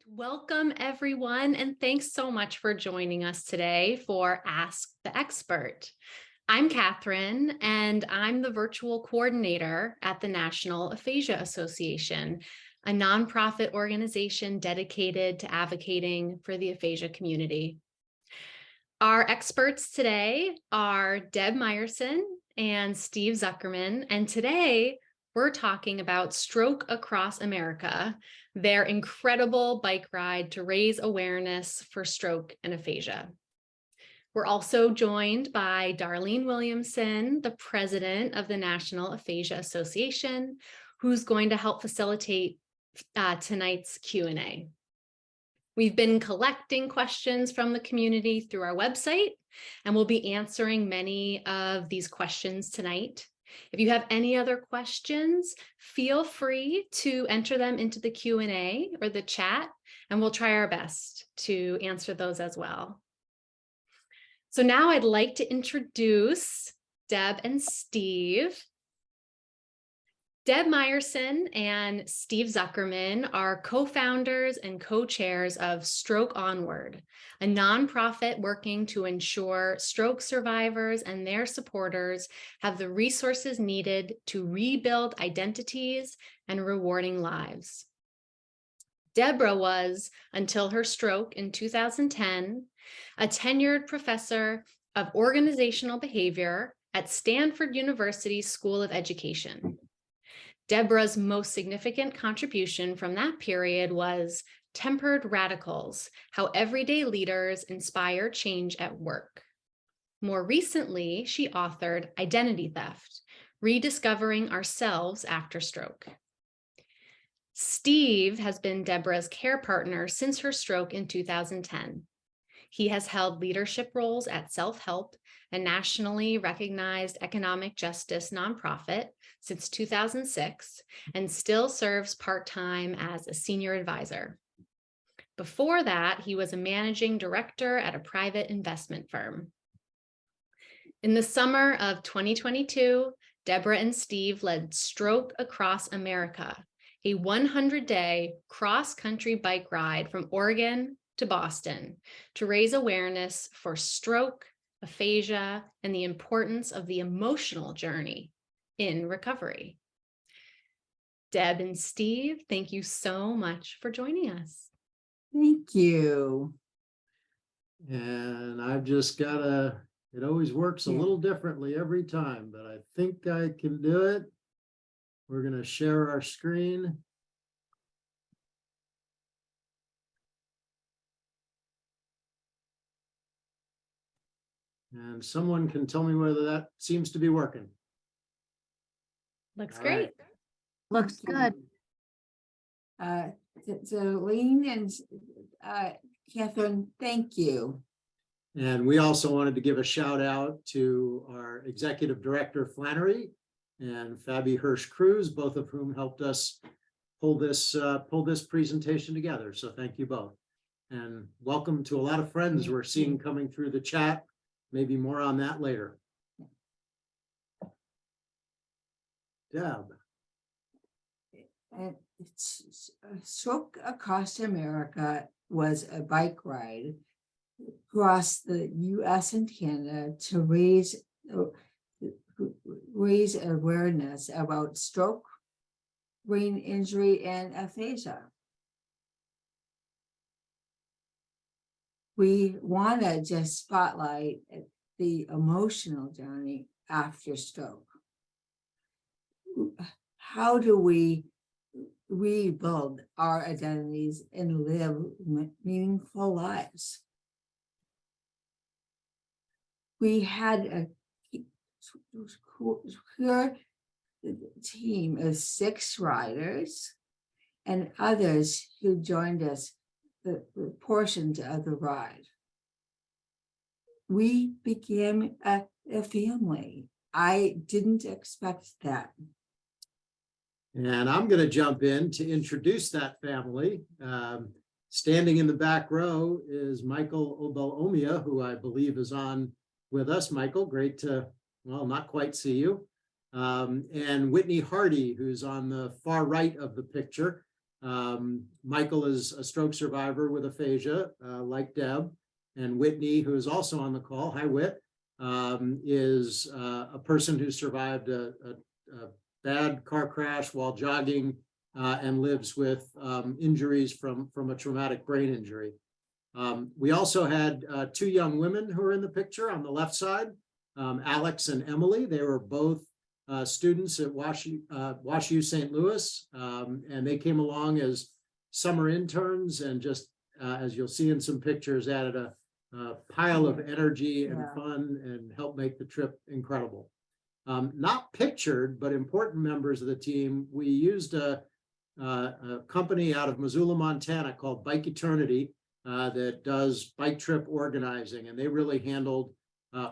Welcome, everyone, and thanks so much for joining us today for Ask the Expert. I'm Catherine, and I'm the virtual coordinator at the National Aphasia Association, a nonprofit organization dedicated to advocating for the aphasia community. Our experts today are Deb Meyerson and Steve Zuckerman, and today we're talking about Stroke Across America, their incredible bike ride to raise awareness for stroke and aphasia. We're also joined by Darlene Williamson, the president of the National Aphasia Association, who's going to help facilitate tonight's Q&A. We've been collecting questions from the community through our website, and we'll be answering many of these questions tonight. If you have any other questions, feel free to enter them into the Q&A or the chat, and we'll try our best to answer those as well. So now I'd like to introduce Deb and Steve. Deb Meyerson and Steve Zuckerman are co-founders and co-chairs of Stroke Onward, a nonprofit working to ensure stroke survivors and their supporters have the resources needed to rebuild identities and rewarding lives. Debra was, until her stroke in 2010, a tenured professor of organizational behavior at Stanford University School of Education. Debra's most significant contribution from that period was Tempered Radicals: How Everyday Leaders Inspire Change at Work. More recently, she authored Identity Theft: Rediscovering Ourselves After Stroke. Steve has been Debra's care partner since her stroke in 2010. He has held leadership roles at Self-Help, a nationally recognized economic justice nonprofit, since 2006, and still serves part-time as a senior advisor. Before that, he was a managing director at a private investment firm. In the summer of 2022, Debra and Steve led Stroke Across America, a 100-day cross-country bike ride from Oregon to Boston to raise awareness for stroke, aphasia, and the importance of the emotional journey in recovery. Deb and Steve, thank you so much for joining us. Thank you. And I've just got it always works a little differently every time, but I think I can do it. We're going to share our screen. And someone can tell me whether that seems to be working. Looks great. Looks good. Darlene and Catherine, thank you. And we also wanted to give a shout out to our executive director, Flannery, and Fabi Hirsch-Cruz, both of whom helped us pull this presentation together. So thank you both. And welcome to a lot of friends we're seeing coming through the chat. Maybe more on that later. Deb. Stroke Across America was a bike ride across the U.S. and Canada to raise awareness about stroke, brain injury, and aphasia. We want to just spotlight the emotional journey after stroke. How do we rebuild our identities and live meaningful lives? We had a team of 6 riders and others who joined us the portions of the ride. We became a family. I didn't expect that. And I'm going to jump in to introduce that family. Standing in the back row is Michael Obel-Omia, who I believe is on with us. Michael, great to, well, not quite see you. And Whitney Hardy, who's on the far right of the picture. Michael is a stroke survivor with aphasia, like Deb, and Whitney, who is also on the call, hi Whit, is a person who survived a bad car crash while jogging and lives with injuries from a traumatic brain injury. We also had two young women who are in the picture on the left side, Alex and Emily. They were both students at WashU St. Louis, and they came along as summer interns and just, as you'll see in some pictures, added a pile of energy and fun and helped make the trip incredible. Not pictured, but important members of the team, we used a company out of Missoula, Montana called Bike Eternity that does bike trip organizing, and they really handled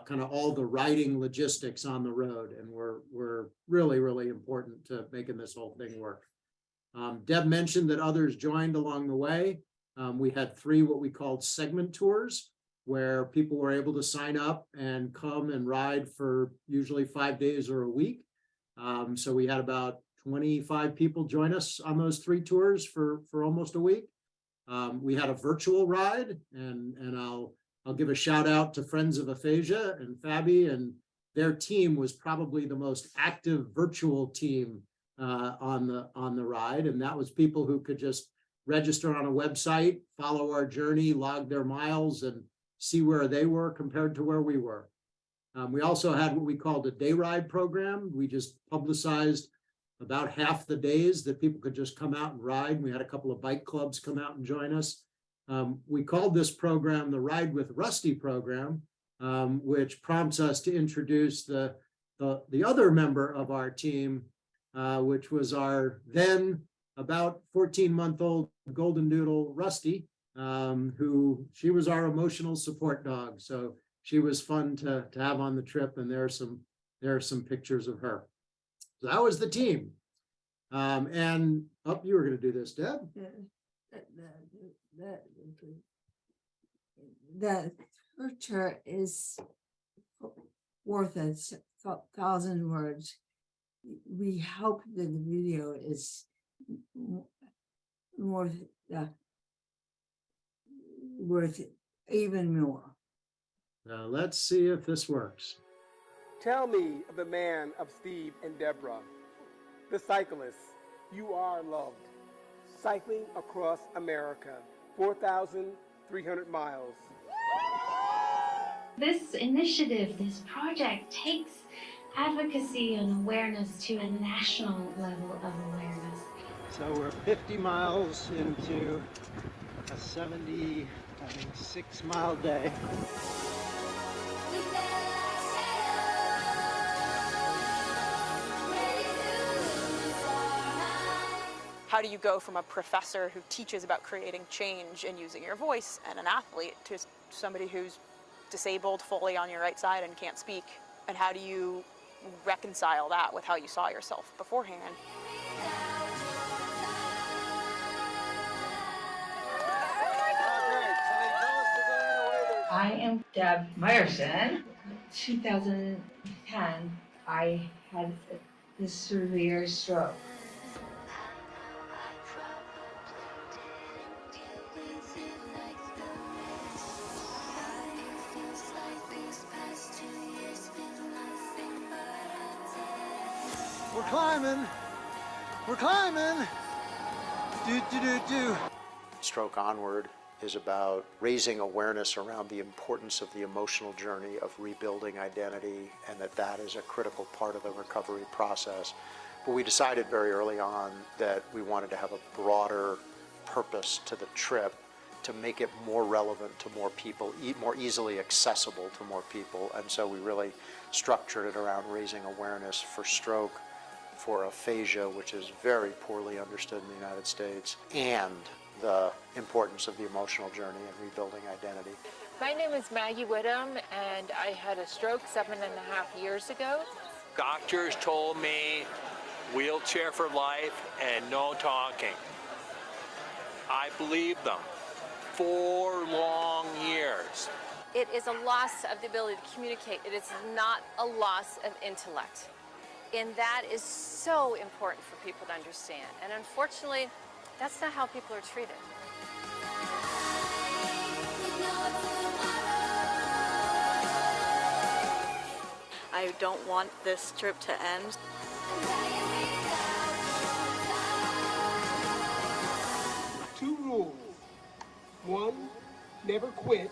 kind of all the riding logistics on the road, and were really, really important to making this whole thing work. Deb mentioned that others joined along the way. We had 3 what we called segment tours, where people were able to sign up and come and ride for usually 5 days or a week. So we had about 25 people join us on those 3 tours for almost a week. We had a virtual ride, and I'll give a shout out to Friends of Aphasia and Fabi, and their team was probably the most active virtual team on the ride. And that was people who could just register on a website, follow our journey, log their miles, and see where they were compared to where we were. We also had what we called a day ride program. We just publicized about half the days that people could just come out and ride. We had a couple of bike clubs come out and join us. We called this program the Ride with Rusti program, which prompts us to introduce the other member of our team, which was our then about 14-month-old golden doodle, Rusti, who she was our emotional support dog. So she was fun to have on the trip, and there are some pictures of her. So that was the team. And you were going to do this, Deb. The picture is worth 1,000 words. We hope that the video is worth even more. Now let's see if this works. Tell me of the man of Steve and Debra, the cyclists. You are loved. Cycling across America, 4,300 miles. This initiative, this project takes advocacy and awareness to a national level of awareness. So we're 50 miles into a 76-mile day. How do you go from a professor who teaches about creating change and using your voice and an athlete to somebody who's disabled fully on your right side and can't speak? And how do you reconcile that with how you saw yourself beforehand? I am Deb Meyerson. 2010, I had this severe stroke. We're climbing. Do. Stroke Onward is about raising awareness around the importance of the emotional journey of rebuilding identity, and that is a critical part of the recovery process. But we decided very early on that we wanted to have a broader purpose to the trip to make it more relevant to more people, more easily accessible to more people. And so we really structured it around raising awareness for stroke, for aphasia, which is very poorly understood in the United States, and the importance of the emotional journey and rebuilding identity. My name is Maggie Whittam, and I had a stroke 7.5 years ago. Doctors told me wheelchair for life and no talking. I believed them. 4 long years. It is a loss of the ability to communicate. It is not a loss of intellect. And that is so important for people to understand. And unfortunately, That's not how people are treated. I don't want this trip to end. Two rules. One, never quit.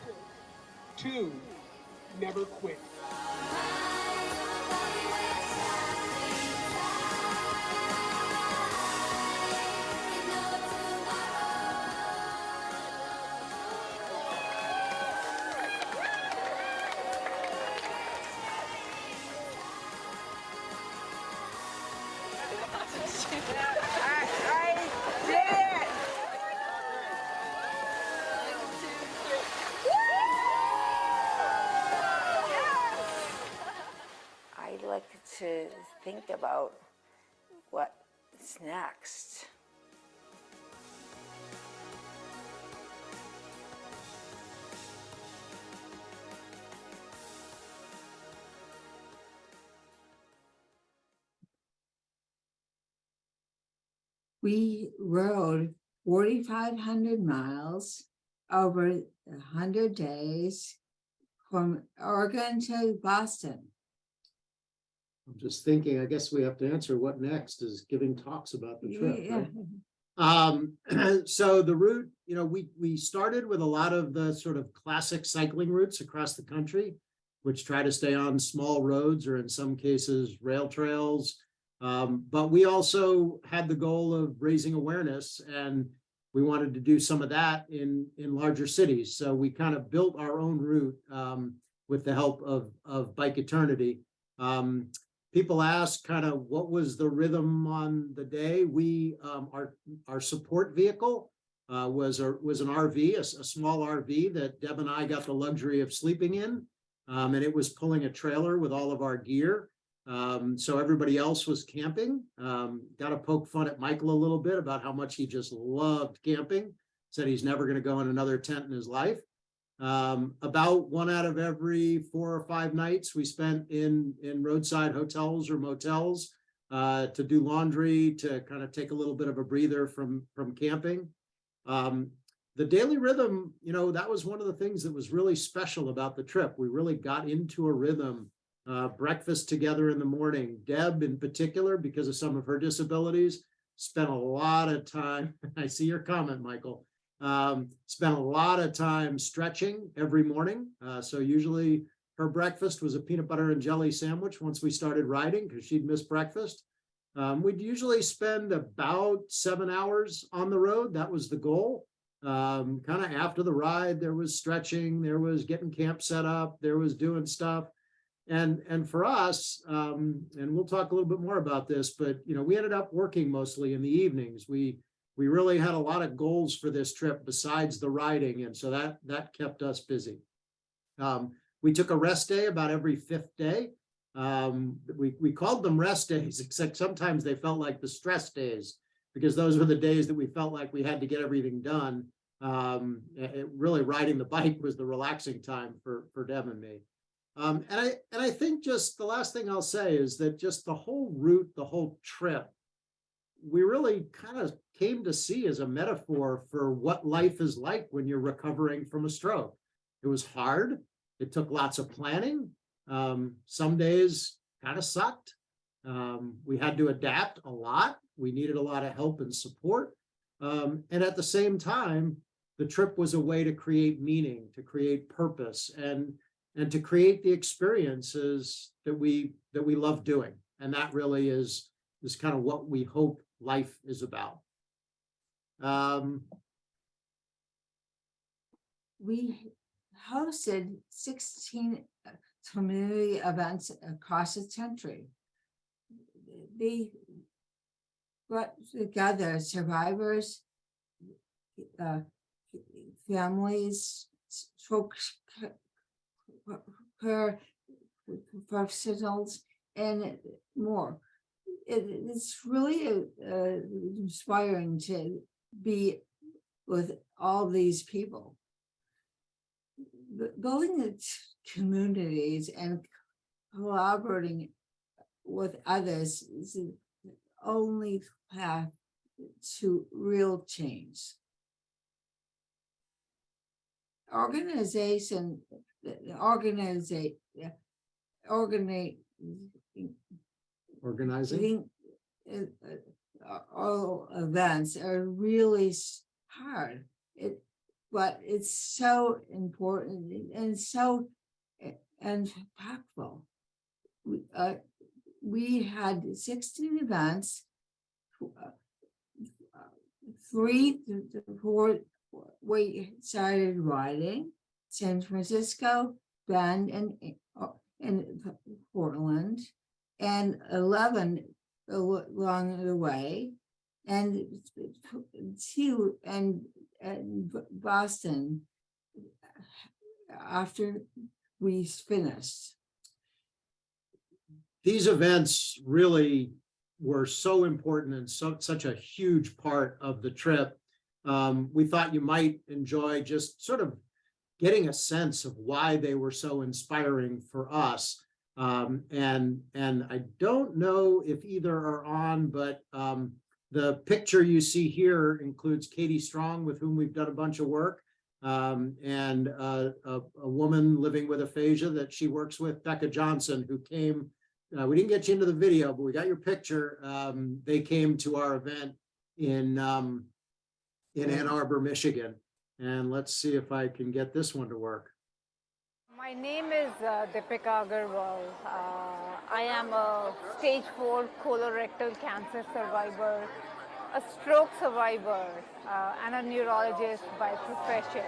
Two, never quit. I like to think about what's next. We rode 4,500 miles over 100 days from Oregon to Boston. I'm just thinking, I guess we have to answer what next is giving talks about the trip, Yeah. right? So the route, you know, we started with a lot of the sort of classic cycling routes across the country, which try to stay on small roads or in some cases rail trails. But we also had the goal of raising awareness, and we wanted to do some of that in larger cities. So we kind of built our own route with the help of Bike Eternity. People ask kind of what was the rhythm on the day. We our support vehicle was an RV, a small RV that Deb and I got the luxury of sleeping in, and it was pulling a trailer with all of our gear. So everybody else was camping. Got to poke fun at Michael a little bit about how much he just loved camping. Said he's never going to go in another tent in his life. About 1 out of every 4 or 5 nights we spent in roadside hotels or motels to do laundry, to kind of take a little bit of a breather from camping. The daily rhythm, you know, that was one of the things that was really special about the trip. We really got into a rhythm. Breakfast together in the morning. Deb in particular, because of some of her disabilities, spent a lot of time. I see your comment, Michael. Spent a lot of time stretching every morning. So usually her breakfast was a peanut butter and jelly sandwich once we started riding, because she'd miss breakfast. We'd usually spend about 7 hours on the road. That was the goal. Kind of after the ride, there was stretching, there was getting camp set up, there was doing stuff. And for us, and we'll talk a little bit more about this, but you know, we ended up working mostly in the evenings. We really had a lot of goals for this trip besides the riding, and so that kept us busy. We took a rest day about every 5th day. We called them rest days, except sometimes they felt like the stress days, because those were the days that we felt like we had to get everything done. Really riding the bike was the relaxing time for Deb and me. And I think just the last thing I'll say is that just the whole route, the whole trip, we really kind of came to see as a metaphor for what life is like when you're recovering from a stroke. It was hard. It took lots of planning. Some days kind of sucked. We had to adapt a lot. We needed a lot of help and support. And at the same time, the trip was a way to create meaning, to create purpose, and to create the experiences that we love doing. And that really is kind of what we hope life is about. We hosted 16 community events across the country. They brought together survivors, families, folks, professionals, and more. It's really inspiring to be with all these people. Building the communities and collaborating with others is the only path to real change. Organizing all events are really hard. But it's so important and so impactful. We had 16 events, 3 to 4 we started riding, San Francisco, Bend, and Portland, and 11 along the way, and 2 and Boston after we finished. These events really were so important and such a huge part of the trip. We thought you might enjoy just sort of getting a sense of why they were so inspiring for us. And I don't know if either are on, but the picture you see here includes Katie Strong, with whom we've done a bunch of work, and a woman living with aphasia that she works with, Becca Johnson, who came. We didn't get you into the video, but we got your picture. They came to our event in Ann Arbor, Michigan. And let's see if I can get this one to work. My name is Debra. I am a stage 4 colorectal cancer survivor, a stroke survivor, and a neurologist by profession.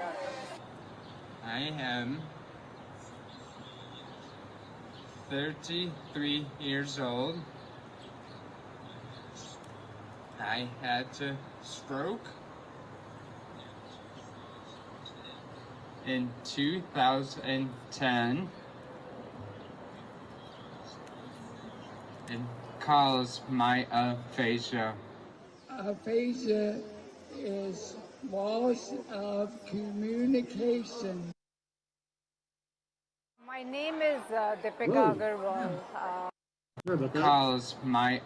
I am 33 years old. I had a stroke in 2010 and caused my aphasia. Aphasia is loss of communication. My name is Debra. Caused my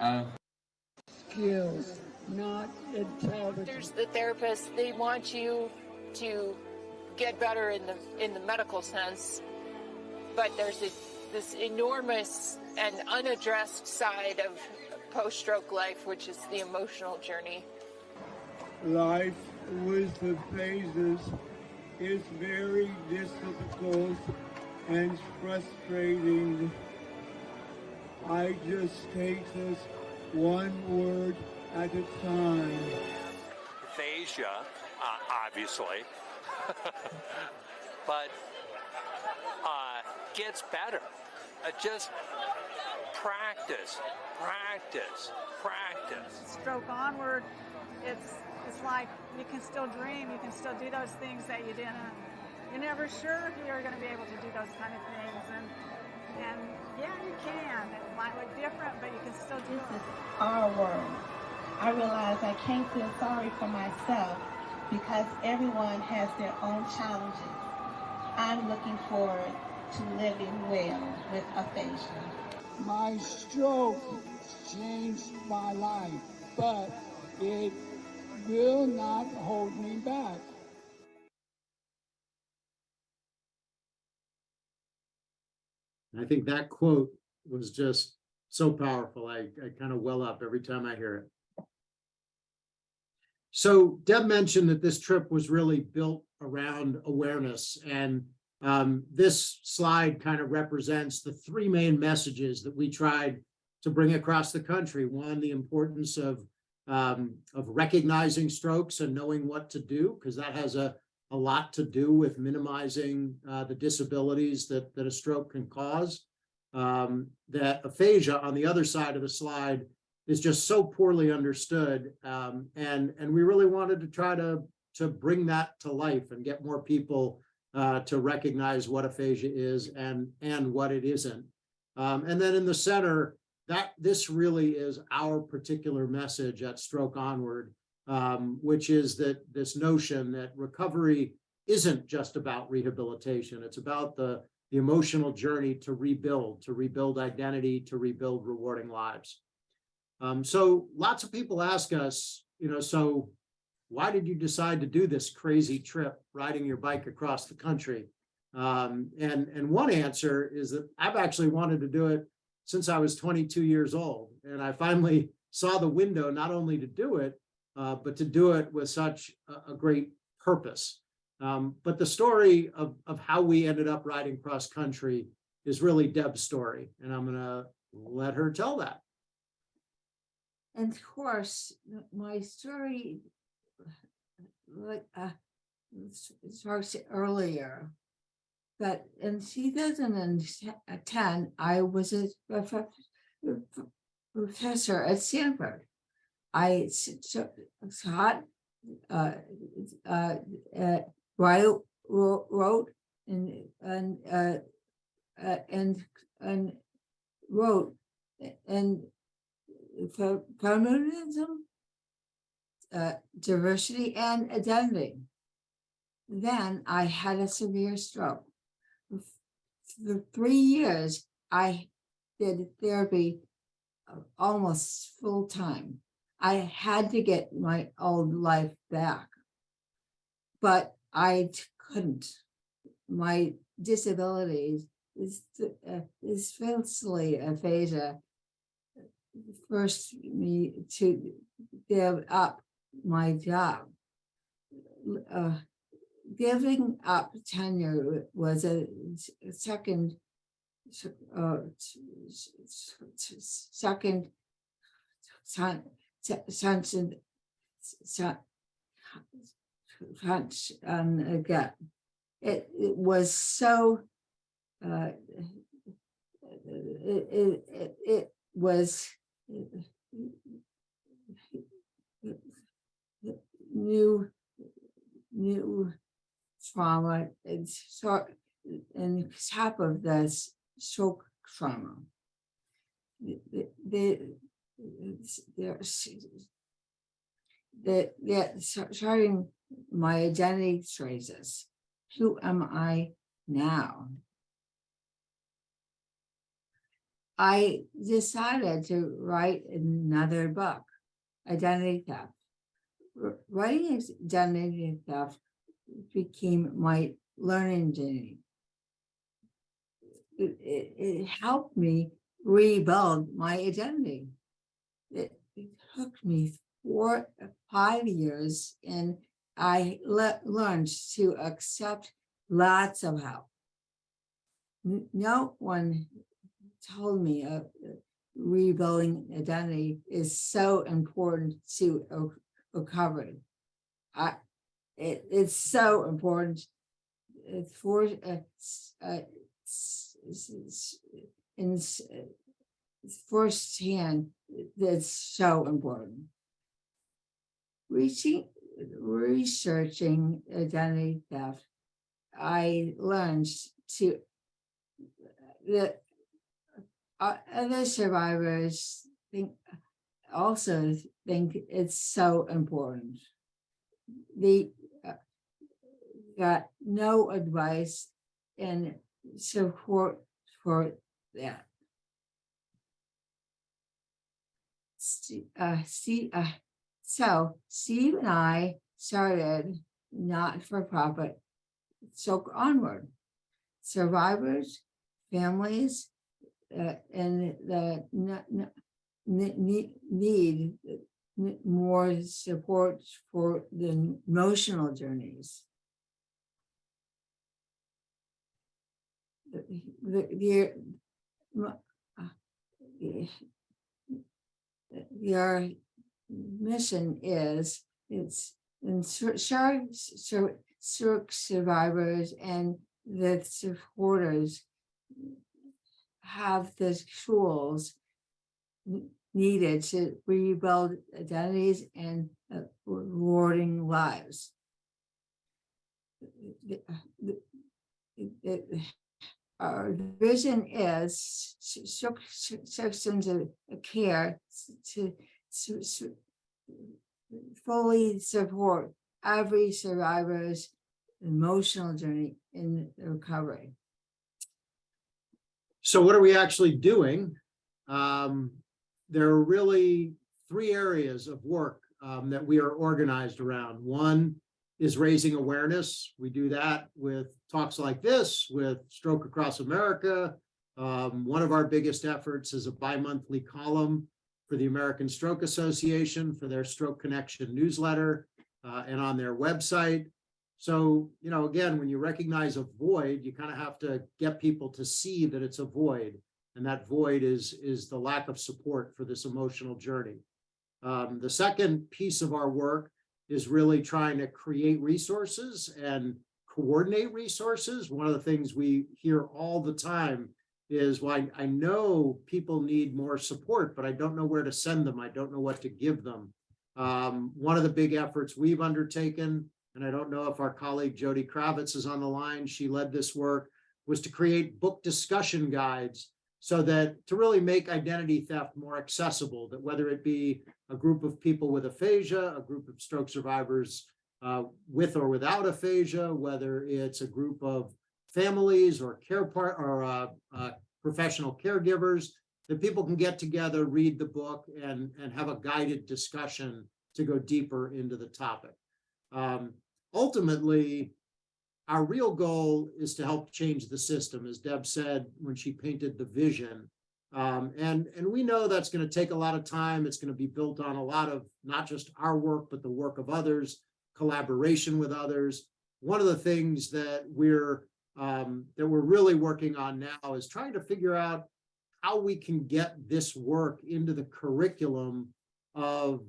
skills, not intelligence. There's the therapist. They want you to get better in the medical sense, but there's this enormous and unaddressed side of post-stroke life, which is the emotional journey. Life with the phases is very difficult and frustrating. I just take this one word at a time. Aphasia, obviously, but gets better. Just practice. Stroke Onward, it's like you can still dream, you can still do those things that you didn't. You're never sure if you're going to be able to do those kind of things, and yeah, you can. It might look different, but you can still do it. This is our world. I realize I can't feel sorry for myself because everyone has their own challenges. I'm looking forward to living well with aphasia. My stroke changed my life, but it will not hold me back. I think that quote was just so powerful. I kind of well up every time I hear it. So Deb mentioned that this trip was really built around awareness, and this slide kind of represents the 3 main messages that we tried to bring across the country. One, the importance of recognizing strokes and knowing what to do, because that has a lot to do with minimizing the disabilities that a stroke can cause. That aphasia on the other side of the slide is just so poorly understood, and we really wanted to try to bring that to life and get more people to recognize what aphasia is and what it isn't. And then in the center, this really is our particular message at Stroke Onward, which is that this notion that recovery isn't just about rehabilitation. It's about the emotional journey to rebuild identity, to rebuild rewarding lives. So lots of people ask us, so why did you decide to do this crazy trip riding your bike across the country? And one answer is that I've actually wanted to do it since I was 22 years old. And I finally saw the window not only to do it, but to do it with such a great purpose. But the story of how we ended up riding cross country is really Deb's story. And I'm going to let her tell that. And of course, my story, like starts earlier. But in 2010, I was a professor at Stanford. I taught, wrote, and wrote, and feminism, diversity, and identity. Then I had a severe stroke. For 3 years, I did therapy almost full time. I had to get my old life back, but I couldn't. My disabilities is especially aphasia forced me to give up my job. Giving up tenure was a second again. It was so it was new trauma and top of this stroke trauma. Starting my identity crisis. Who am I now? I decided to write another book, Identity Theft. Writing Identity Theft became my learning journey. It helped me rebuild my identity. It took me 4 or 5 years, and I learned to accept lots of help. No one told me rebuilding identity is so important to recovery. It's so important for in firsthand. That's so important. Researching identity theft, I learned that other survivors also think it's so important. They got no advice and support for that. So Steve and I started not-for-profit Onward. Survivors, families, and the need more support for the emotional journeys. Your mission is stroke survivors and the supporters have the tools needed to rebuild identities and rewarding lives. Our vision is systems of care to fully support every survivor's emotional journey in recovery. So what are we actually doing? There are really 3 areas of work that we are organized around. One is raising awareness. We do that with talks like this, with Stroke Across America. One of our biggest efforts is a bi-monthly column for the American Stroke Association for their Stroke Connection newsletter and on their website. So, you know, again, when you recognize a void, you kind of have to get people to see that it's a void. And that void is the lack of support for this emotional journey. The second piece of our work is really trying to create resources and coordinate resources. One of the things we hear all the time is, well, I know people need more support, but I don't know where to send them. I don't know what to give them. One of the big efforts we've undertaken, and I don't know if our colleague Jody Kravitz is on the line, she led this work, was to create book discussion guides so that to really make identity theft more accessible, that whether it be a group of people with aphasia, a group of stroke survivors with or without aphasia, whether it's a group of families or professional caregivers, that people can get together, read the book, and have a guided discussion to go deeper into the topic. Ultimately, our real goal is to help change the system, as Deb said when she painted the vision. And we know that's going to take a lot of time. It's going to be built on a lot of not just our work, but the work of others, collaboration with others. One of the things that we're really working on now is trying to figure out how we can get this work into the curriculum of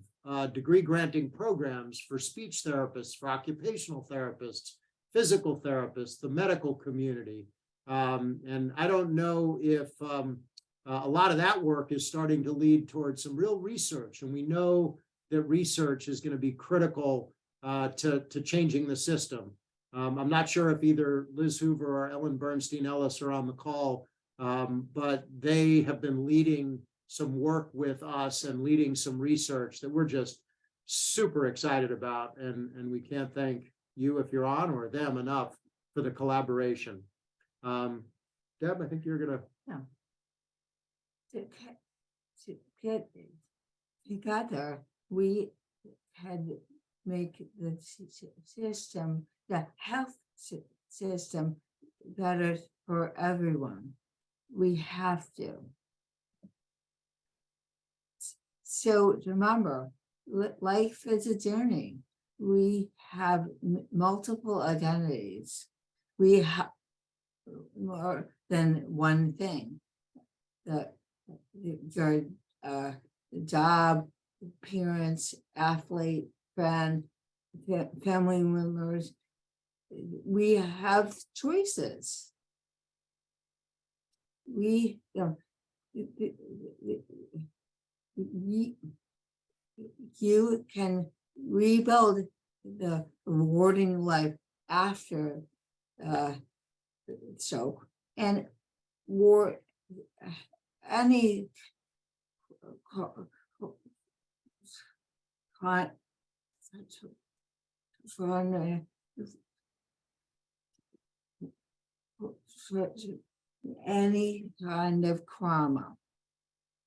degree granting programs for speech therapists, for occupational therapists, physical therapists, the medical community. And I don't know if a lot of that work is starting to lead towards some real research. And we know that research is going to be critical to changing the system. I'm not sure if either Liz Hoover or Ellen Bernstein Ellis are on the call, but they have been leading some work with us and leading some research that we're just super excited about. And we can't thank you, if you're on, or them enough for the collaboration. Deb, I think you're going to. Yeah. To get together, we had to make the system, the health system, better for everyone. We have to. So remember, life is a journey. We have multiple identities. We have more than one thing. Your job, parents, athlete, friend, family members. We have choices. You can rebuild the rewarding life after stroke, and any any kind of trauma,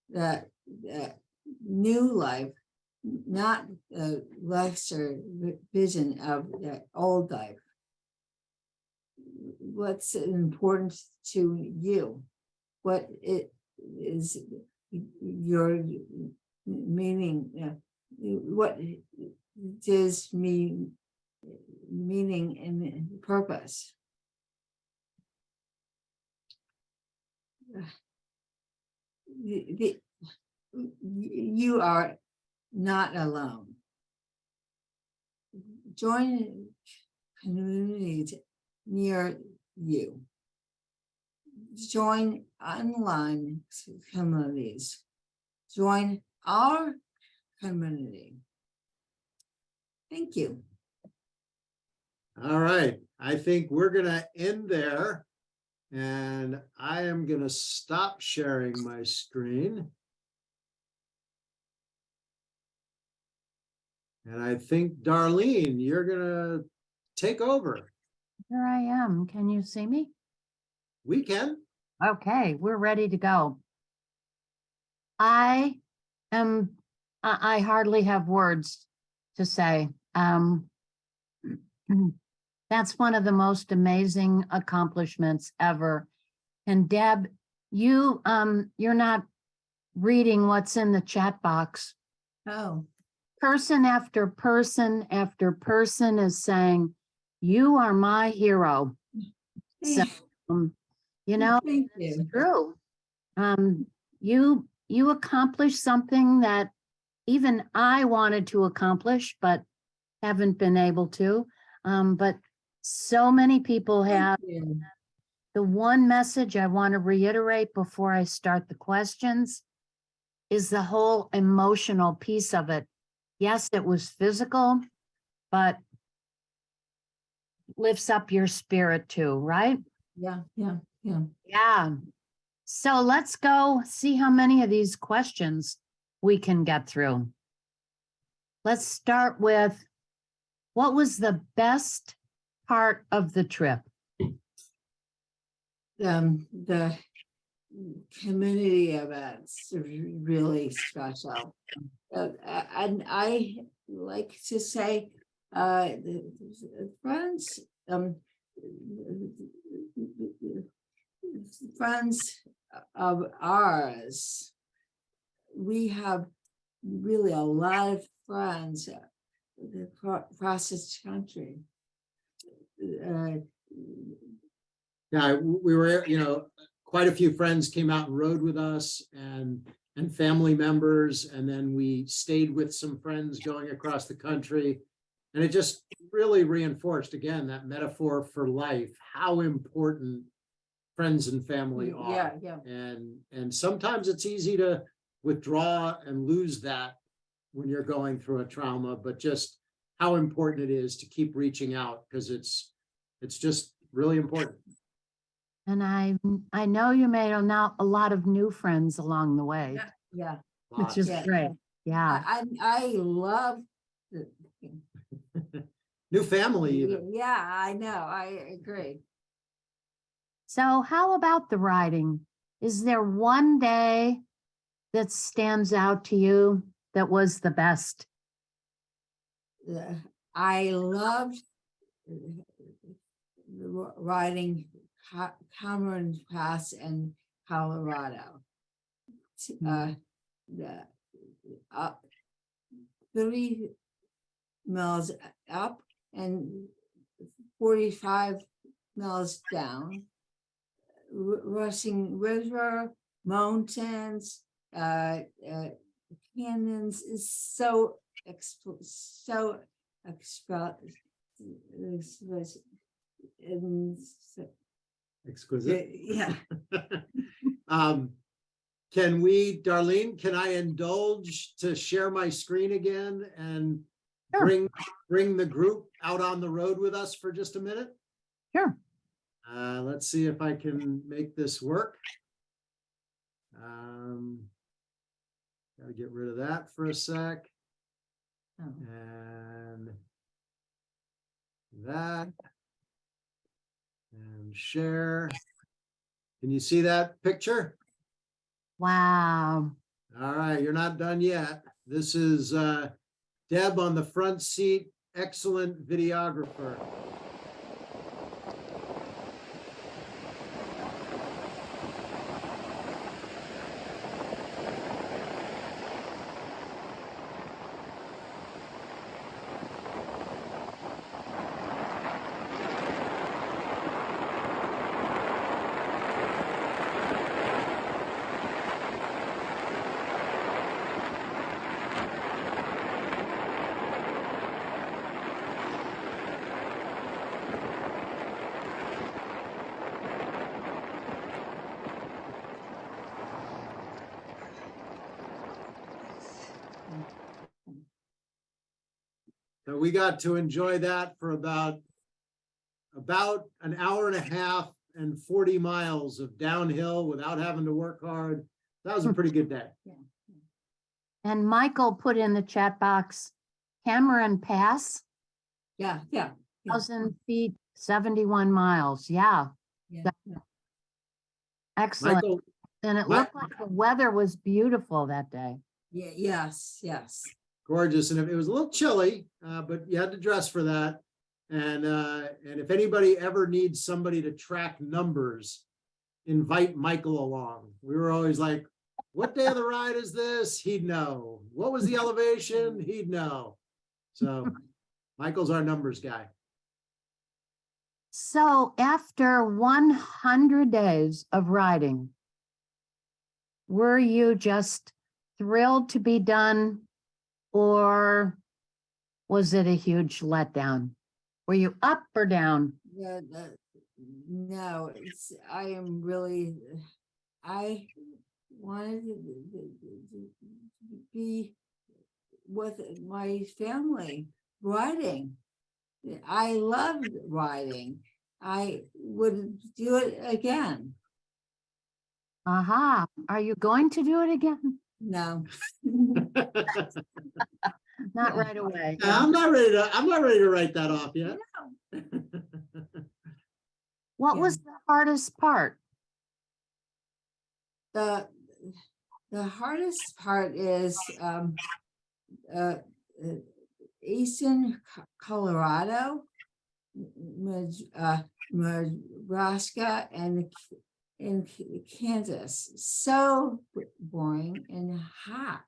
that new life, not the lesser vision of the old life. What's important to you? What it is your meaning? What does meaning and purpose? You are not alone. Join communities near you. Join online communities. Join our community. Thank you. All right. I think we're going to end there. And I am going to stop sharing my screen. And I think, Darlene, you're going to take over. Here I am. Can you see me? We can. Okay, we're ready to go. I hardly have words to say. That's one of the most amazing accomplishments ever. And Deb, you're not reading what's in the chat box. Oh. Person after person after person is saying, you are my hero. So, you know, Thank it's you. true. You accomplished something that even I wanted to accomplish, but haven't been able to. But so many people have. The one message I want to reiterate before I start the questions is the whole emotional piece of it. Yes, it was physical, but lifts up your spirit too, right? Yeah. Yeah. So let's go see how many of these questions we can get through. Let's start with, what was the best part of the trip? The community events are really special. And I like to say, the friends of ours, we have really a lot of friends across this country. Yeah, we were, quite a few friends came out and rode with us, and family members, and then we stayed with some friends going across the country. And it just really reinforced, again, that metaphor for life, how important friends and family are. Yeah. And sometimes it's easy to withdraw and lose that when you're going through a trauma, but just how important it is to keep reaching out, because it's just really important. And I know you made a lot of new friends along the way. Yeah. Which is great. Yeah. I love the new family even. Yeah, I know. I agree. So how about the riding? Is there one day that stands out to you that was the best? I loved riding Cameron Pass in Colorado. 30 miles up and 45 miles down. Rushing River, mountains, canyons is so exquisite. Yeah. Can we, Darlene, can I indulge to share my screen again and bring the group out on the road with us for just a minute? Sure. Let's see if I can make this work. Gotta get rid of that for a sec. And that. And share. Can you see that picture? Wow. All right, you're not done yet. This is Deb on the front seat, excellent videographer. So we got to enjoy that for about an hour and a half and 40 miles of downhill without having to work hard. That was a pretty good day. And Michael put in the chat box, Cameron Pass. Yeah. 1,000 feet, 71 miles. Yeah. Excellent. Michael, and it looked like the weather was beautiful that day. Yes. gorgeous. And it was a little chilly, but you had to dress for that. And if anybody ever needs somebody to track numbers, invite Michael along. We were always like, what day of the ride is this? He'd know. What was the elevation? He'd know. So Michael's our numbers guy. So after 100 days of riding, were you just thrilled to be done, or was it a huge letdown? Were you up or down? Yeah, no, I wanted to be with my family riding. I loved riding. I would do it again. Aha. Are you going to do it again? No. Not right away. I'm not ready to write that off yet. What was the hardest part? The hardest part is Eastern Colorado, Nebraska, and in Kansas. So boring and hot.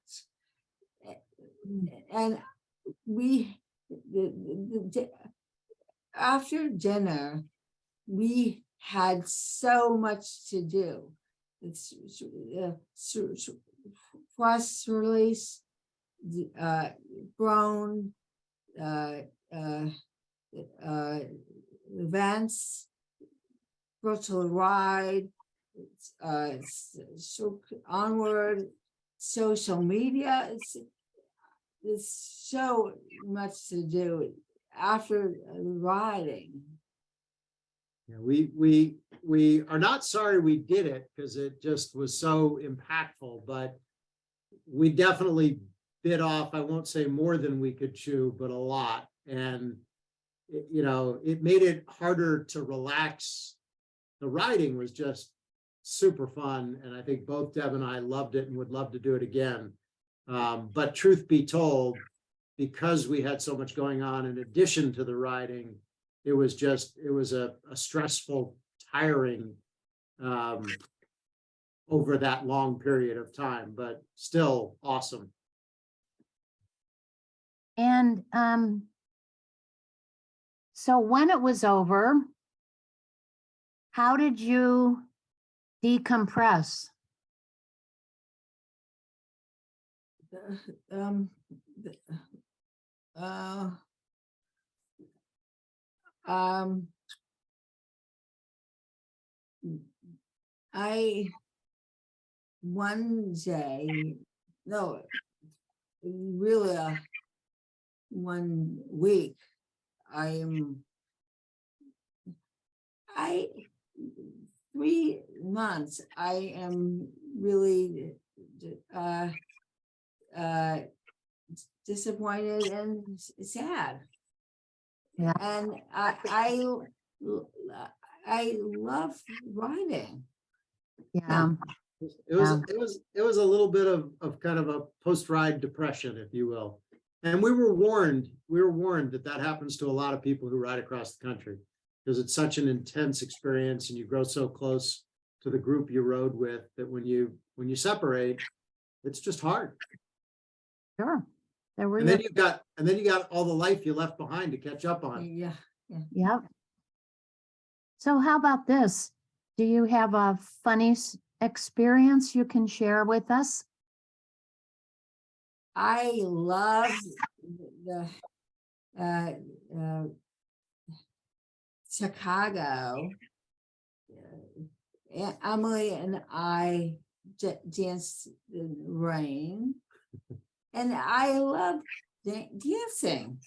And we, after dinner, we had so much to do. It's press release, Brown, events, virtual ride, so Onward, social media. It's so much to do after riding. Yeah, we are not sorry we did it, because it just was so impactful, but we definitely bit off, I won't say more than we could chew, but a lot. And it made it harder to relax. The riding was just super fun, and I think both Deb and I loved it and would love to do it again. But truth be told, because we had so much going on in addition to the riding, it was a stressful, tiring over that long period of time, but still awesome. And so when it was over, how did you decompress? I one day, no, really 1 week, 3 months, I am really disappointed and sad. Yeah. And I love riding. Yeah. It was a little bit of kind of a post-ride depression, if you will. And we were warned that happens to a lot of people who ride across the country, because it's such an intense experience and you grow so close to the group you rode with that when you separate, it's just hard. Sure. And then you got all the life you left behind to catch up on. Yeah. Yep. So how about this? Do you have a funny experience you can share with us? I love the Chicago. Emily and I danced in the rain, and I love dancing.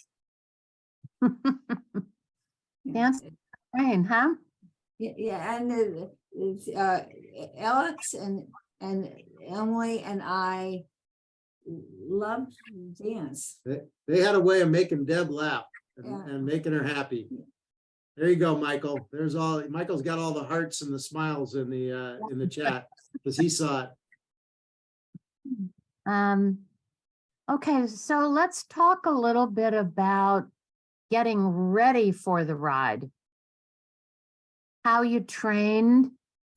Dance in the rain, huh? Yeah, and Alex and Emily and I loved dance. They had a way of making Deb laugh and making her happy. There you go, Michael. Michael's got all the hearts and the smiles in the chat because he saw it. Okay, so let's talk a little bit about getting ready for the ride. How you trained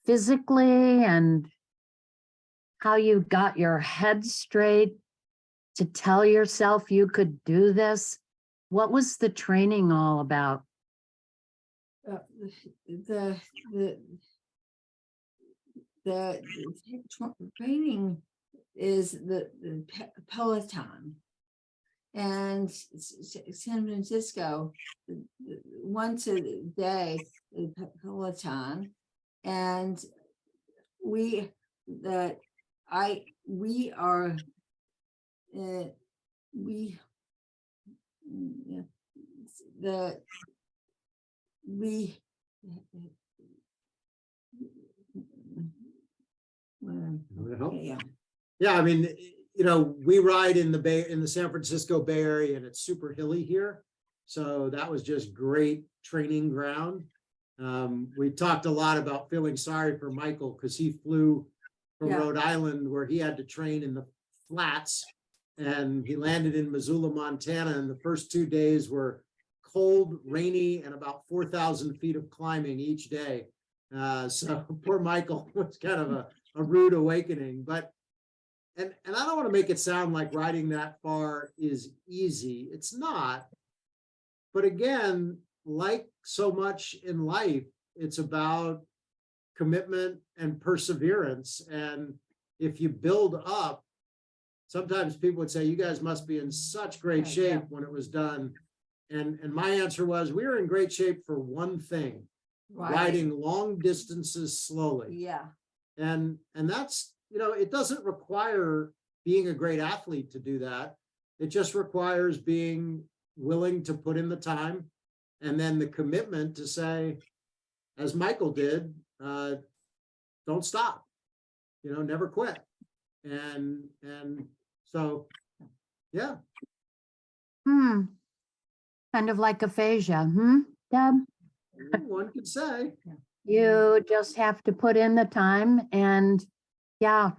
physically and how you got your head straight to tell yourself you could do this. What was the training all about? The training is the Peloton. And San Francisco, once a day, the Peloton. And we are, Yeah, I mean, you know, we ride in the San Francisco Bay Area, and it's super hilly here. So that was just great training ground. We talked a lot about feeling sorry for Michael because he flew from Rhode Island where he had to train in the flats, and he landed in Missoula, Montana. And the first 2 days were cold, rainy, and about 4,000 feet of climbing each day. So poor Michael was kind of a rude awakening, but and I don't want to make it sound like riding that far is easy. It's not. But again, like so much in life, it's about commitment and perseverance. And if you build up, sometimes people would say, you guys must be in such great shape when it was done. And my answer was, we were in great shape for one thing, riding long distances slowly. Yeah. And that's, you know, it doesn't require being a great athlete to do that. It just requires being willing to put in the time and then the commitment to say, as Michael did, don't stop, you know, never quit. And so, yeah. Kind of like aphasia, Deb? One could say. You just have to put in the time, and yeah,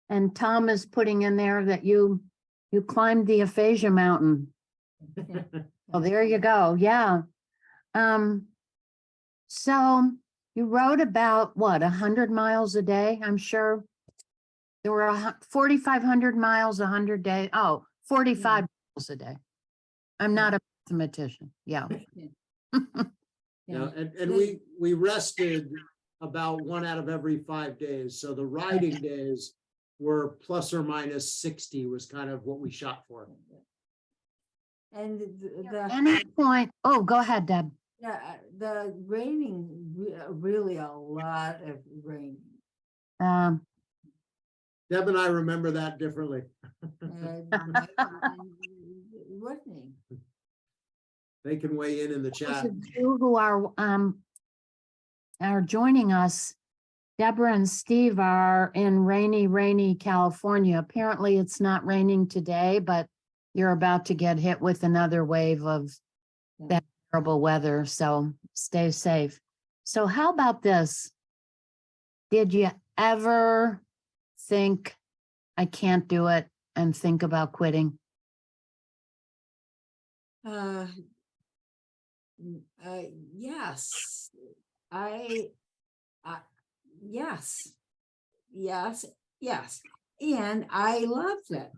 and Tom is putting in there that you climbed the aphasia mountain. Oh, there you go. Yeah. So you rode about what, 100 miles a day? I'm sure there were 4,500 miles, 100 days. Oh, 45 miles a day. I'm not a mathematician. Yeah. Yeah, and we rested about 1 out of every 5 days. So the riding days were plus or minus 60 was kind of what we shot for. And Any point, oh, go ahead, Deb. Yeah, the raining, really a lot of rain. Deb and I remember that differently. Listening. They can weigh in the chat. You who are joining us, Debra and Steve are in rainy California. Apparently it's not raining today, but you're about to get hit with another wave of that terrible weather. So stay safe. So how about this? Did you ever think, I can't do it, and think about quitting? Yes, yes, and I loved it.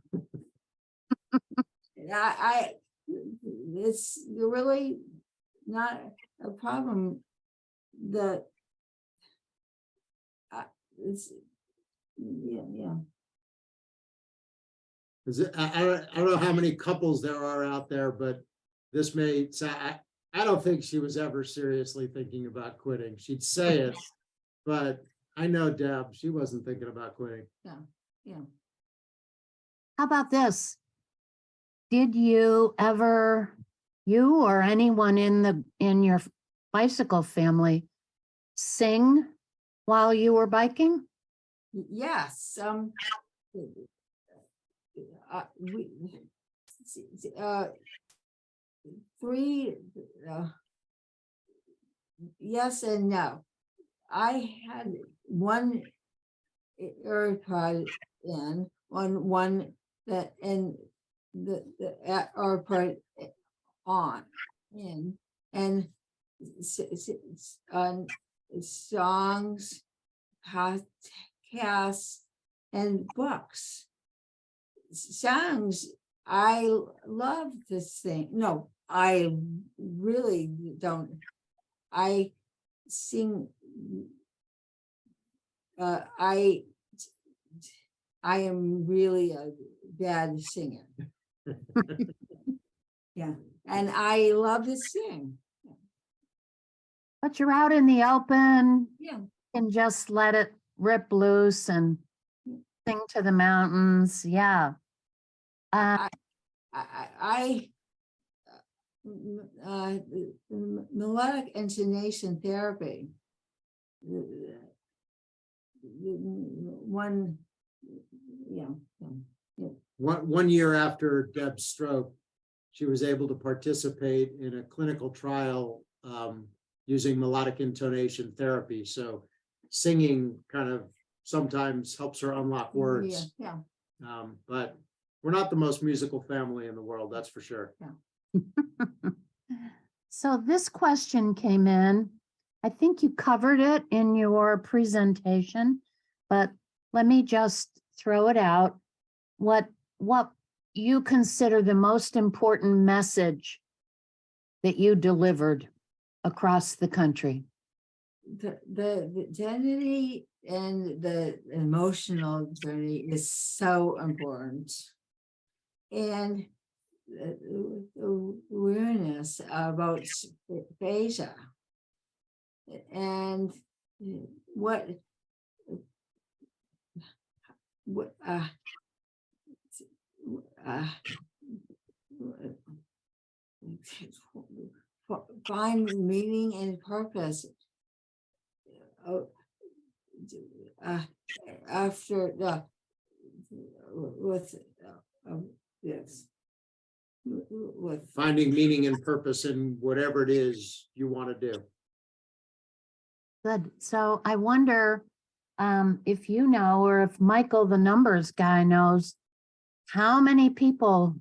It's really not a problem. It's yeah. I don't know how many couples there are out there, but this may sound, I don't think she was ever seriously thinking about quitting. She'd say it, but I know Deb, she wasn't thinking about quitting. Yeah. How about this? Did you ever, you or anyone in your bicycle family, sing while you were biking? Yes. Yes and no. I had one AirPod in on one that, and or put on in, and on songs, podcasts, and books. Songs, I love this thing. No, I really don't. I sing. I am really a bad singer. Yeah, and I love to sing. But you're out in the open. Yeah. And just let it rip loose and sing to the mountains. Yeah. Melodic intonation therapy. One year after Deb's stroke, she was able to participate in a clinical trial using melodic intonation therapy. So singing kind of sometimes helps her unlock words. Yeah. But we're not the most musical family in the world, that's for sure. Yeah. So this question came in. I think you covered it in your presentation, but let me just throw it out. What you consider the most important message that you delivered across the country? The journey and the emotional journey is so important. And the awareness about aphasia and what find meaning and purpose after the with finding meaning and purpose in whatever it is you want to do. Good. So I wonder if you know, or if Michael, the numbers guy, knows how many people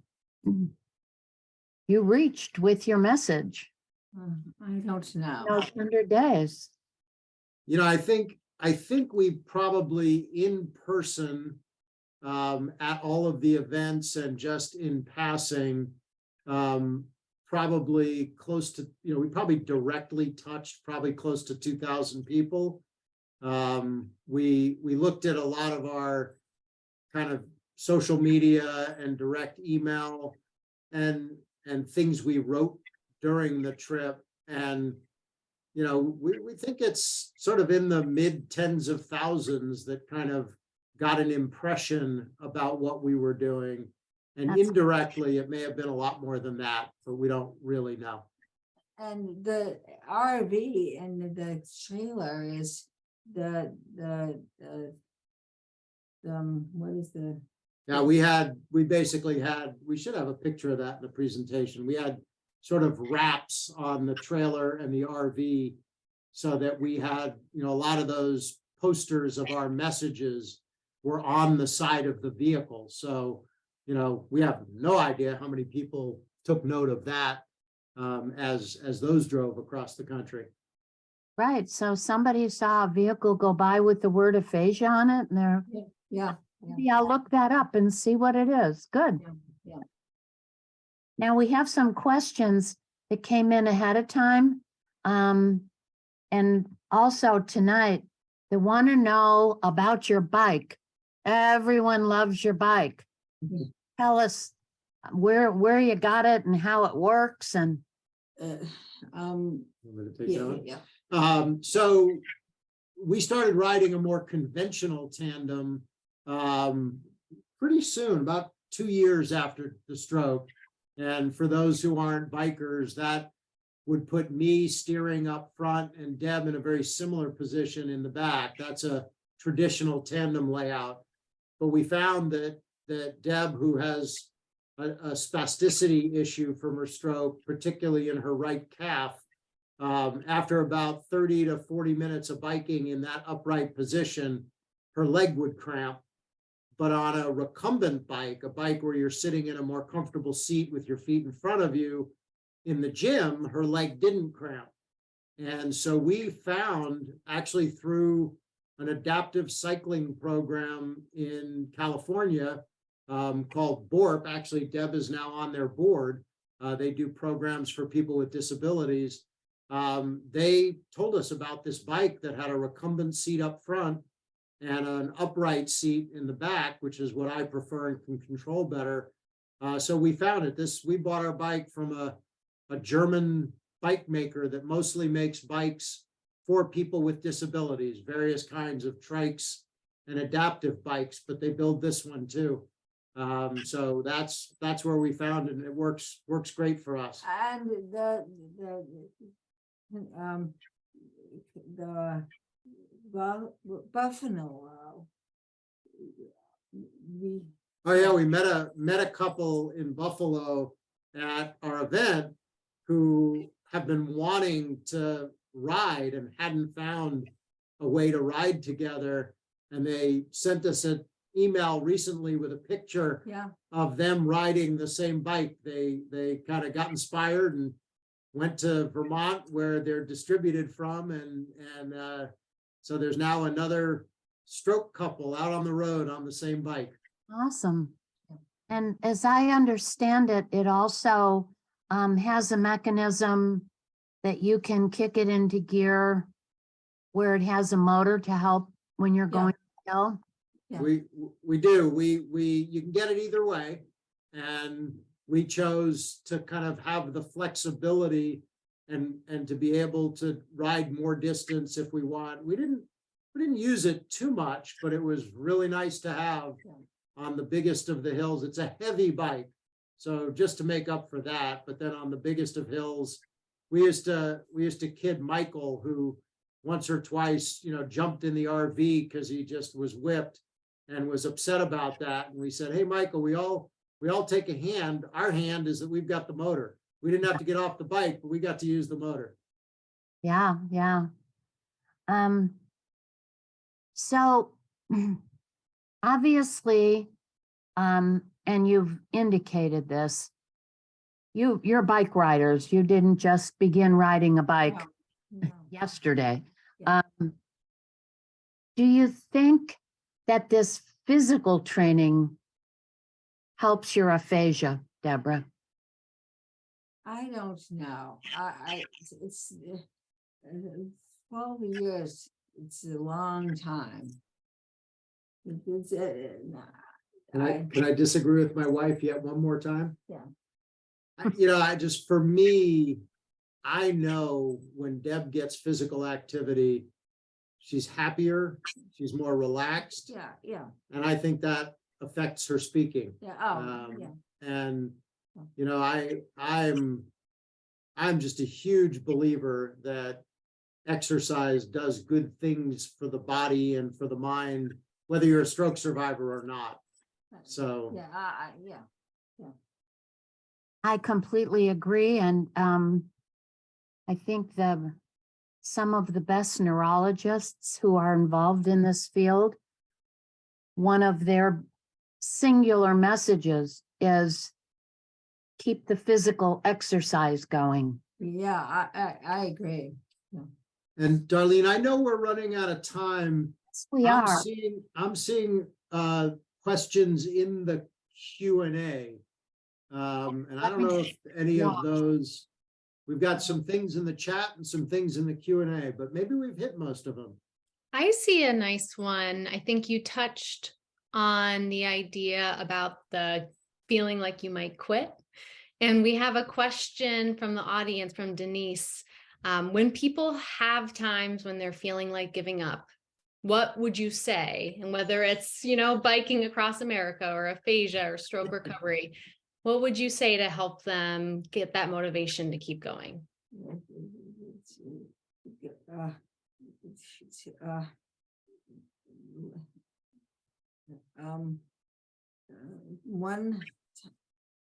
you reached with your message. I don't know. Those 100 days. You know, I think we probably in person at all of the events and just in passing, probably close to, we probably directly touched probably close to 2,000 people. We looked at a lot of our kind of social media and direct email and things we wrote during the trip, and we think it's sort of in the mid tens of thousands that kind of got an impression about what we were doing. And indirectly, it may have been a lot more than that, but we don't really know. And the RV and the trailer is what is the? Now we should have a picture of that in the presentation. We had sort of wraps on the trailer and the RV so that we had, a lot of those posters of our messages were on the side of the vehicle. So, we have no idea how many people took note of that as those drove across the country. Right. So somebody saw a vehicle go by with the word aphasia on it, and they're, yeah. Maybe I'll look that up and see what it is. Good. Yeah. Now we have some questions that came in ahead of time. And also tonight, they want to know about your bike. Everyone loves your bike. Mm-hmm. Tell us where you got it and how it works. And so we started riding a more conventional tandem pretty soon, about 2 years after the stroke. And for those who aren't bikers, that would put me steering up front and Deb in a very similar position in the back. That's a traditional tandem layout. But we found that Deb, who has a spasticity issue from her stroke, particularly in her right calf, after about 30 to 40 minutes of biking in that upright position, her leg would cramp. but on a recumbent bike, a bike where you're sitting in a more comfortable seat with your feet in front of you in the gym, her leg didn't cramp. And so we found, actually through an adaptive cycling program in California called BORP. Actually, Deb is now on their board. They do programs for people with disabilities. They told us about this bike that had a recumbent seat up front and an upright seat in the back, which is what I prefer and can control better. So we found it. We bought our bike from a German bike maker that mostly makes bikes for people with disabilities, various kinds of trikes and adaptive bikes, but they build this one too. So that's where we found it, and it works great for us. And the Buffalo. Oh yeah, we met a couple in Buffalo at our event who have been wanting to ride and hadn't found a way to ride together, and they sent us an email recently with a picture of them riding the same bike. They kind of got inspired and went to Vermont, where they're distributed from, and so there's now another stroke couple out on the road on the same bike. Awesome. And as I understand it, it also has a mechanism that you can kick it into gear where it has a motor to help when you're going uphill. We do. You can get it either way, and we chose to kind of have the flexibility and to be able to ride more distance if we want. We didn't use it too much, but it was really nice to have on the biggest of the hills. It's a heavy bike, so just to make up for that. But then on the biggest of hills, we used to kid Michael, who once or twice, jumped in the RV because he just was whipped and was upset about that. And we said, "Hey, Michael, we all take a hand. Our hand is that we've got the motor. We didn't have to get off the bike, but we got to use the motor." Yeah. So obviously, and you've indicated this, you're bike riders. You didn't just begin riding a bike yesterday. Do you think that this physical training helps your aphasia, Debra? I don't know. It's 12 years. It's a long time. Can I disagree with my wife yet one more time? Yeah. For me, I know when Deb gets physical activity, she's happier, she's more relaxed. Yeah. And I think that affects her speaking. Yeah. And I'm just a huge believer that exercise does good things for the body and for the mind, whether you're a stroke survivor or not. So I completely agree. And I think some of the best neurologists who are involved in this field, one of their singular messages is keep the physical exercise going. Yeah, I agree. Yeah. And Darlene, I know we're running out of time. Yes, we are. I'm seeing questions in the Q&A. And I don't know if any of those, we've got some things in the chat and some things in the Q&A, but maybe we've hit most of them. I see a nice one. I think you touched on the idea about the feeling like you might quit. And we have a question from the audience, from Denise. When people have times when they're feeling like giving up, what would you say? And whether it's, biking across America or aphasia or stroke recovery, what would you say to help them get that motivation to keep going?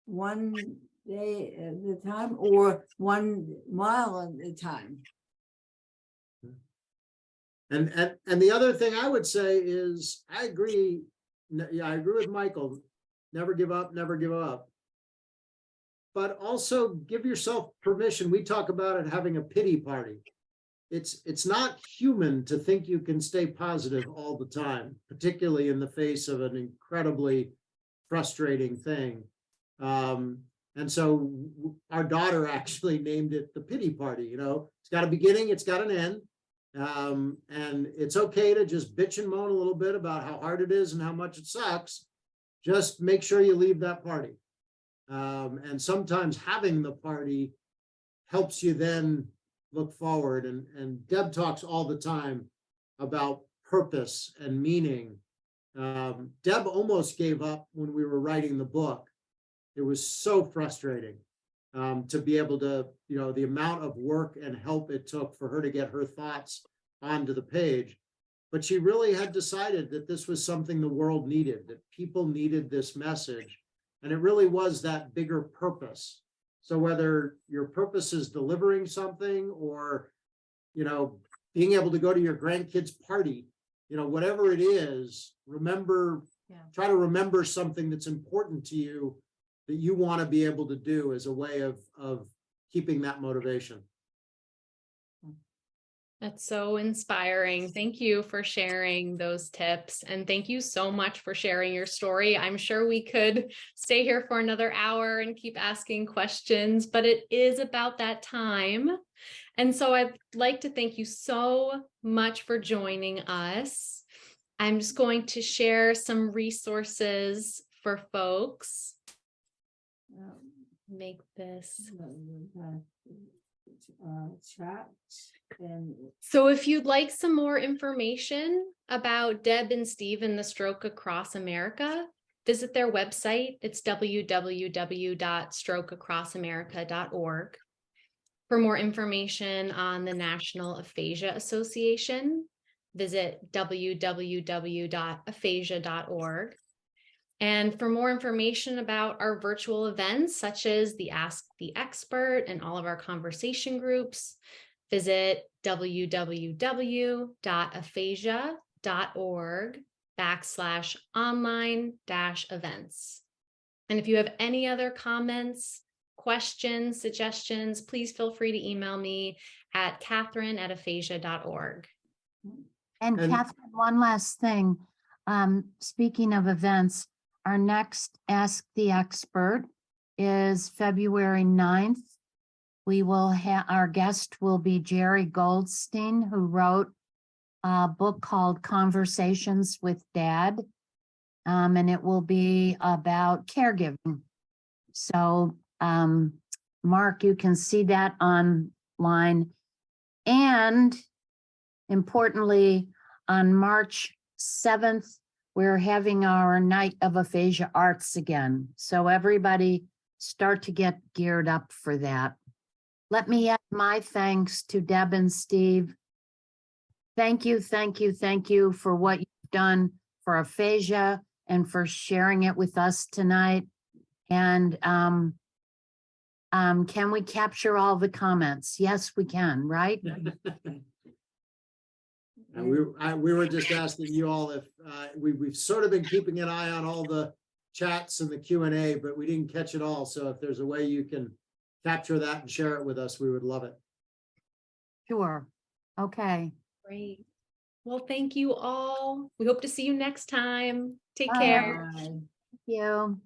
One day at a time, or 1 mile at a time. And the other thing I would say is, I agree Yeah, I agree with Michael. Never give up, never give up. But also give yourself permission. We talk about it having a pity party. It's not human to think you can stay positive all the time, particularly in the face of an incredibly frustrating thing. And so our daughter actually named it the pity party. You know, it's got a beginning, it's got an end. And it's okay to just bitch and moan a little bit about how hard it is and how much it sucks. Just make sure you leave that party. And sometimes having the party helps you then look forward. And Deb talks all the time about purpose and meaning. Deb almost gave up when we were writing the book. It was so frustrating to be able to, you know, the amount of work and help it took for her to get her thoughts onto the page. But she really had decided that this was something the world needed, that people needed this message. And it really was that bigger purpose. So whether your purpose is delivering something or, you know, being able to go to your grandkids' party, you know, whatever it is, remember, try to remember something that's important to you that you want to be able to do as a way of keeping that motivation. That's so inspiring. Thank you for sharing those tips. And thank you so much for sharing your story. I'm sure we could stay here for another hour and keep asking questions, but it is about that time. And so I'd like to thank you so much for joining us. I'm just going to share some resources for folks. Make this. Chat. So if you'd like some more information about Deb and Steve and the Stroke Across America, visit their website. It's www.strokeacrossamerica.org. For more information on the National Aphasia Association, visit www.aphasia.org. And for more information about our virtual events, such as the Ask the Expert and all of our conversation groups, visit www.aphasia.org/online-events. And if you have any other comments, questions, suggestions, please feel free to email me at Catherine@aphasia.org. And Catherine, one last thing. Speaking of events, our next Ask the Expert is February 9th. We will have, our guest will be Jerry Goldstein, who wrote a book called Conversations with Dad. And it will be about caregiving. So, Mark, you can see that online. And importantly, on March 7th, we're having our Night of Aphasia Arts again. So everybody start to get geared up for that. Let me add my thanks to Deb and Steve. Thank you, thank you, thank you for what you've done for aphasia and for sharing it with us tonight. And can we capture all the comments? Yes, we can, right? And we were just asking you all if we've sort of been keeping an eye on all the chats and the Q&A, but we didn't catch it all. So if there's a way you can capture that and share it with us, we would love it. Sure. Okay. Great. Well, thank you all. We hope to see you next time. Take Bye. care. Thank you.